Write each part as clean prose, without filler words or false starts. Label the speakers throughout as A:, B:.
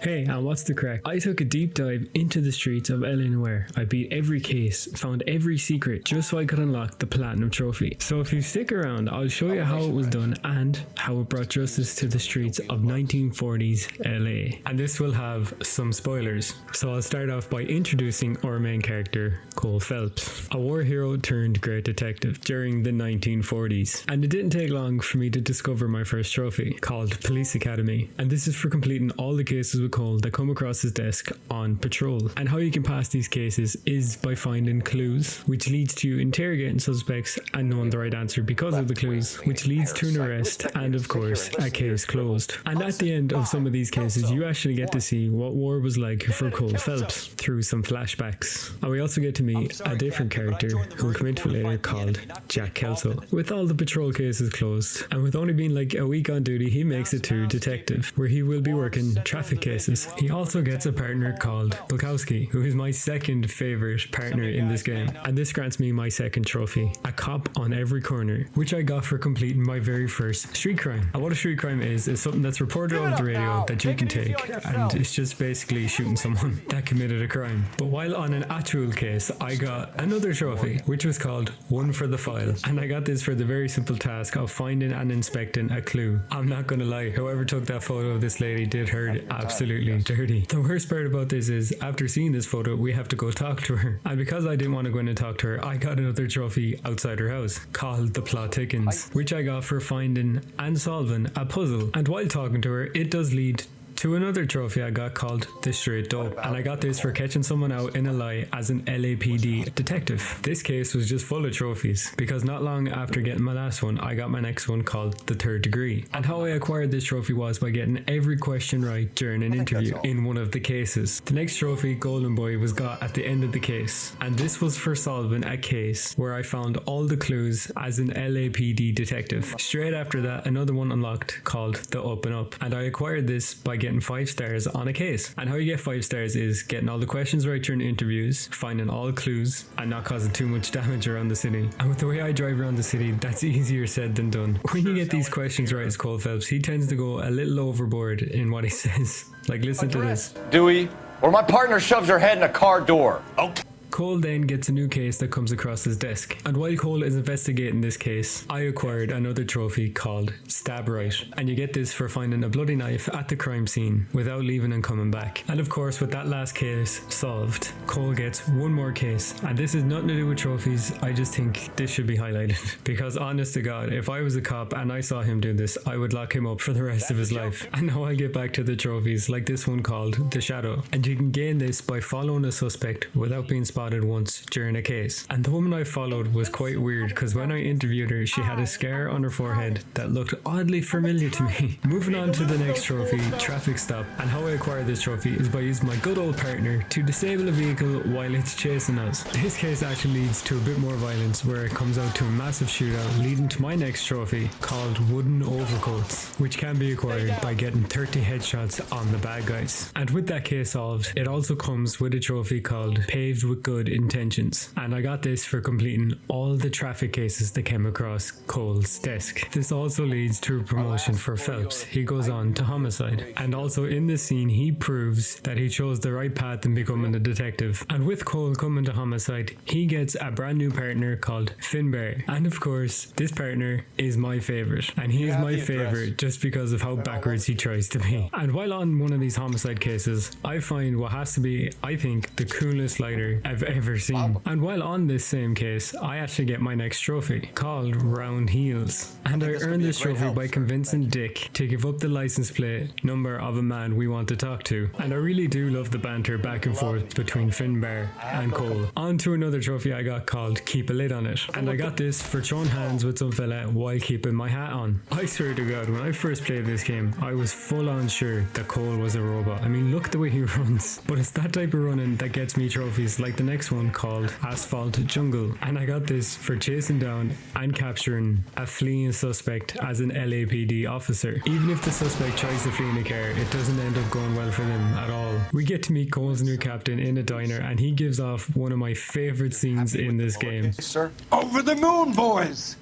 A: Hey, and what's the crack? I took a deep dive into the streets of L.A Noire. I beat every case, found every secret, just so I could unlock the Platinum Trophy. So if you stick around, I'll show you how it was done and how it brought justice to the streets of 1940s LA. And this will have some spoilers. So I'll start off by introducing our main character, Cole Phelps, a war hero turned great detective during the 1940s. And it didn't take long for me to discover my first trophy, called Police Academy. And this is for completing all the cases with Cole that come across his desk on patrol. And how you can pass these cases is by finding clues, which leads to you interrogating suspects and knowing the right answer because of the clues, which leads to an arrest and of course a case closed. And at the end of some of these cases you actually get to see what war was like for Cole Phelps through some flashbacks. And we also get to meet a different character who will come into it later called Jack Kelso. With all the patrol cases closed and with only being like a week on duty, he makes it to detective where he will be working traffic cases. He also gets a partner called Bukowski, who is my second favorite partner in this game, and this grants me my second trophy, a cop on every corner, which I got for completing my very first street crime. And what a street crime is something that's reported on the radio that you can take, and it's just basically shooting someone that committed a crime. But while on an actual case, I got another trophy, which was called One for the File, and I got this for the very simple task of finding and inspecting a clue. I'm not gonna lie, whoever took that photo of this lady did her absolutely dirty. The worst part about this is, after seeing this photo, we have to go talk to her. And because I didn't want to go in and talk to her, I got another trophy outside her house, called The Plot Thickens, which I got for finding and solving a puzzle. And while talking to her, it does lead to another trophy I got called The Straight Dope, and I got this for catching someone out in a lie as an LAPD detective. This case was just full of trophies, because not long after getting my last one, I got my next one called The Third Degree. And how I acquired this trophy was by getting every question right during an interview in one of the cases. The next trophy, Golden Boy, was got at the end of the case, and this was for solving a case where I found all the clues as an LAPD detective. Straight after that, another one unlocked called The Up and Up, and I acquired this by getting 5 stars on a case. And how you get 5 stars is getting all the questions right during interviews, finding all clues, and not causing too much damage around the city. And with the way I drive around the city, that's easier said than done. When you get these questions right as Cole Phelps, he tends to go a little overboard in what he says. Like, listen to this.
B: Dewey, or my partner shoves her head in a car door. Okay.
A: Cole then gets a new case that comes across his desk, and while Cole is investigating this case, I acquired another trophy called Stab Right, and you get this for finding a bloody knife at the crime scene without leaving and coming back. And of course, with that last case solved, Cole gets one more case, and this is nothing to do with trophies. I just think this should be highlighted, because honest to God, if I was a cop and I saw him do this, I would lock him up for the rest of his life. And now I'll get back to the trophies, like this one called The Shadow, and you can gain this by following a suspect without being spotted once during a case. And the woman I followed was quite weird, because when I interviewed her, she had a scar on her forehead that looked oddly familiar to me. Moving on to the next trophy, Traffic Stop, and how I acquired this trophy is by using my good old partner to disable a vehicle while it's chasing us. This case actually leads to a bit more violence, where it comes out to a massive shootout, leading to my next trophy called Wooden Overcoats, which can be acquired by getting 30 headshots on the bad guys. And with that case solved, it also comes with a trophy called Paved with Good Intentions, and I got this for completing all the traffic cases that came across Cole's desk. This also leads to a promotion for Phelps. He goes on to homicide, and also in this scene he proves that he chose the right path in becoming a detective. And with Cole coming to homicide, he gets a brand new partner called Finbar, and of course this partner is my favorite, and he is my favorite just because of how backwards he tries to be. And while on one of these homicide cases, I find what has to be, I think, the coolest lighter I've ever seen. And while on this same case, I actually get my next trophy called Round Heels, and I earned this trophy by convincing Dick to give up the license plate number of a man we want to talk to. And I really do love the banter back and forth between Finbar and Cole. On to another trophy I got called Keep a Lid on It, and I got this for throwing hands with some fella while keeping my hat on. I swear to God, when I first played this game, I was full on sure that Cole was a robot. I mean, look the way he runs. But it's that type of running that gets me trophies like the next one called Asphalt Jungle, and I got this for chasing down and capturing a fleeing suspect as an LAPD officer. Even if the suspect tries to flee in a car, it doesn't end up going well for them at all. We get to meet Cole's new captain in a diner, and he gives off one of my favorite scenes in this game.
B: Sir, over the moon, boys!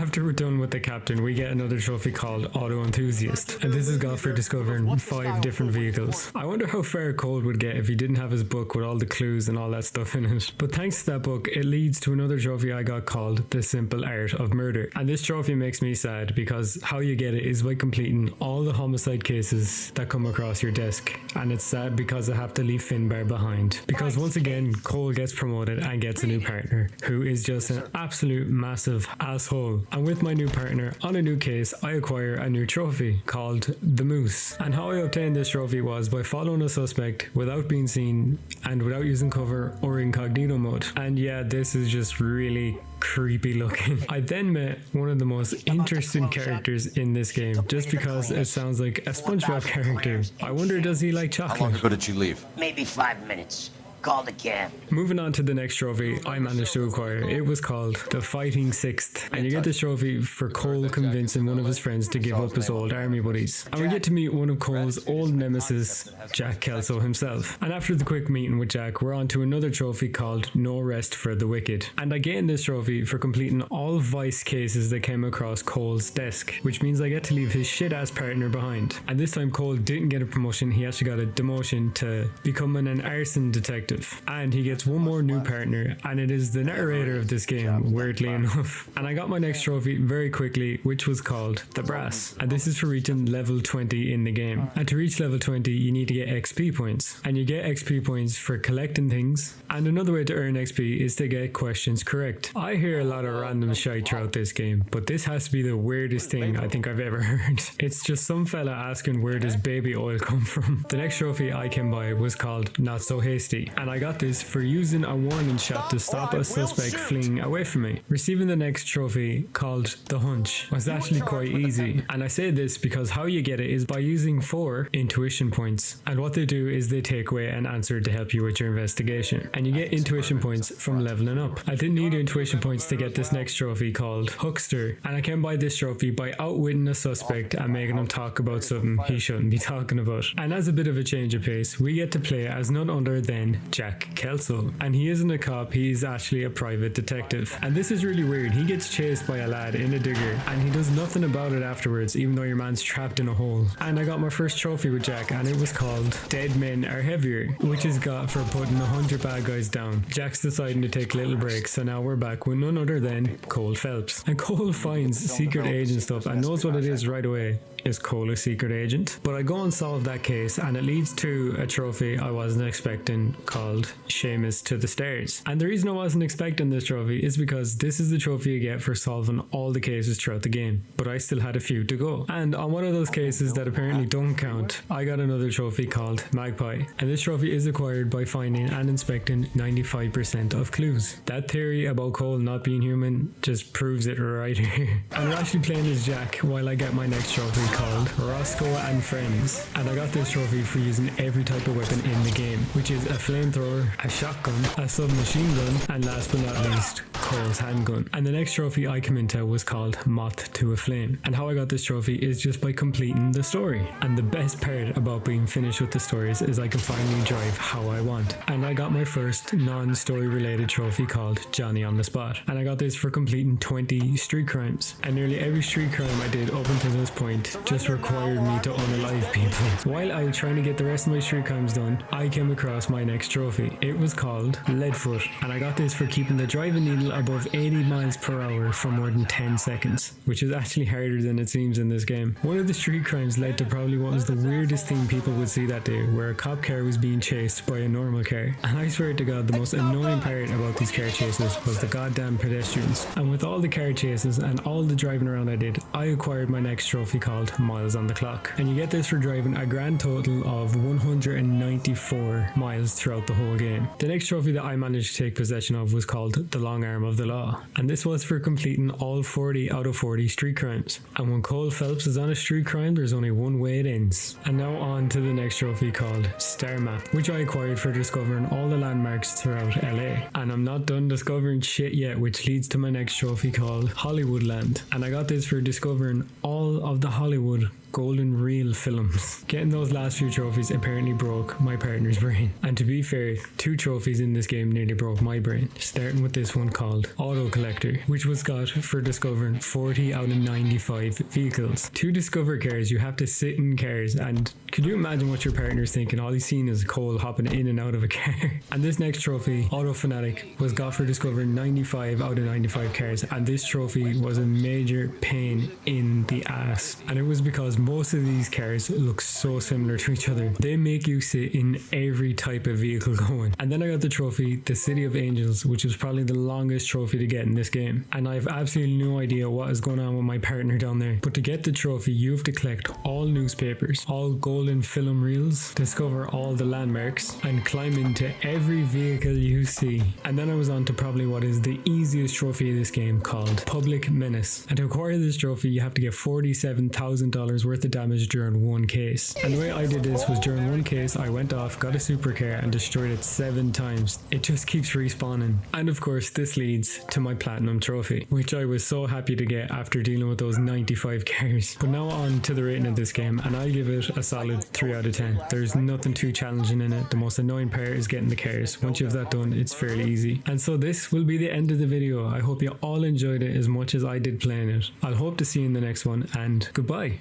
A: After we're done with the captain, we get another trophy called Auto Enthusiast, and this is got for discovering 5 different vehicles. I wonder how far Cole would get if he didn't have his book with all the clues and all that stuff in it. But thanks to that book, it leads to another trophy I got called The Simple Art of Murder. And this trophy makes me sad because how you get it is by completing all the homicide cases that come across your desk. And it's sad because I have to leave Finbar behind. Because once again, Cole gets promoted and gets a new partner, who is just an absolute massive asshole. And with my new partner on a new case, I acquire a new trophy called The Moose. And how I obtained this trophy was by following a suspect without being seen and without using cover or incognito mode. And yeah, this is just really creepy looking. I then met one of the most interesting characters in this game just because it sounds like a SpongeBob character. I wonder, does he like
B: How long
A: chocolate?
B: ago did you leave?
C: Maybe 5 minutes. Call the cab.
A: Moving on to the next trophy I managed to acquire. It was called The Fighting Sixth, and you get this trophy for Cole convincing one of his friends to give up his old army buddies. And we get to meet one of Cole's old nemesis, Jack Kelso himself. And after the quick meeting with Jack, we're on to another trophy called No Rest for the Wicked. And I gained this trophy for completing all vice cases that came across Cole's desk, which means I get to leave his shit ass partner behind. And this time Cole didn't get a promotion, he actually got a demotion to becoming an arson detective. And he gets one more new partner, and it is the narrator of this game, weirdly enough. And I got my next trophy very quickly, which was called The Brass. And this is for reaching level 20 in the game. And to reach level 20, you need to get XP points. And you get XP points for collecting things. And another way to earn XP is to get questions correct. I hear a lot of random shite throughout this game, but this has to be the weirdest thing I think I've ever heard. It's just some fella asking where does baby oil come from. The next trophy I came by was called Not So Hasty. And I got this for using a warning shot to stop a suspect fleeing away from me. Receiving the next trophy, called The Hunch, was actually quite easy. And I say this because how you get it is by using 4 intuition points. And what they do is they take away an answer to help you with your investigation. And you get intuition points from leveling up. I didn't need intuition points to get this next trophy called Huckster. And I came by this trophy by outwitting a suspect and making him talk about something he shouldn't be talking about. And as a bit of a change of pace, we get to play as none other than Jack Kelso. And he isn't a cop, he's actually a private detective. And this is really weird. He gets chased by a lad in a digger and he does nothing about it afterwards, even though your man's trapped in a hole. And I got my first trophy with Jack, and it was called Dead Men Are Heavier, which is got for putting 100 bad guys down. Jack's deciding to take a little break, so now we're back with none other than Cole Phelps. And Cole finds secret agent stuff and knows what it is right away. Is Cole a secret agent? But I go and solve that case, and it leads to a trophy I wasn't expecting called Seamus to the Stairs. And the reason I wasn't expecting this trophy is because this is the trophy you get for solving all the cases throughout the game, but I still had a few to go. And on one of those cases that apparently don't count, I got another trophy called Magpie. And this trophy is acquired by finding and inspecting 95% of clues. That theory about Cole not being human just proves it right here. And we're actually playing as Jack while I get my next trophy called Roscoe and Friends. And I got this trophy for using every type of weapon in the game, which is a flamethrower, a shotgun, a submachine gun, and last but not least, Cole's handgun. And the next trophy I came into was called Moth to a Flame. And how I got this trophy is just by completing the story. And the best part about being finished with the stories is I can finally drive how I want. And I got my first non-story related trophy called Johnny on the Spot. And I got this for completing 20 street crimes. And nearly every street crime I did up until this point just required me to unalive people. While I was trying to get the rest of my street crimes done, I came across my next trophy. It was called Leadfoot, and I got this for keeping the driving needle above 80 miles per hour for more than 10 seconds, which is actually harder than it seems in this game. One of the street crimes led to probably what was the weirdest thing people would see that day, where a cop car was being chased by a normal car. And I swear to God, the most annoying part about these car chases was the goddamn pedestrians. And with all the car chases and all the driving around I did, I acquired my next trophy called Miles on the Clock. And you get this for driving a grand total of 194 miles throughout the whole game. The next trophy that I managed to take possession of was called The Long Arm of the Law. And this was for completing all 40 out of 40 street crimes. And when Cole Phelps is on a street crime, there's only one way it ends. And now on to the next trophy called Star Map, which I acquired for discovering all the landmarks throughout LA. And I'm not done discovering shit yet, which leads to my next trophy called Hollywoodland. And I got this for discovering all of the Hollywood golden reel films. Getting those last few trophies apparently broke my partner's brain. And to be fair, 2 trophies in this game nearly broke my brain. Starting with this one called Auto Collector, which was got for discovering 40 out of 95 vehicles. To discover cars, you have to sit in cars, and could you imagine what your partner's thinking? All he's seen is Cole hopping in and out of a car. And this next trophy, Auto Fanatic, was got for discovering 95 out of 95 cars, and this trophy was a major pain in the ass. And it was because most of these cars look so similar to each other. They make you sit in every type of vehicle going. And then I got the trophy, the City of Angels, which was probably the longest trophy to get in this game. And I have absolutely no idea what is going on with my partner down there. But to get the trophy, you have to collect all newspapers, all golden film reels, discover all the landmarks, and climb into every vehicle you see. And then I was on to probably what is the easiest trophy of this game, called Public Menace. And to acquire this trophy, you have to get $47,000 worth of damage during one case. And the way I did this was during one case, I went off, got a supercar, and destroyed it 7 times. It just keeps respawning. And of course, this leads to my platinum trophy, which I was so happy to get after dealing with those 95 cars. But now on to the rating of this game, and I'll give it a solid 3 out of 10. There's nothing too challenging in it. The most annoying part is getting the cars. Once you have that done, it's fairly easy. And so this will be the end of the video. I hope you all enjoyed it as much as I did playing it. I'll hope to see you in the next one, and goodbye.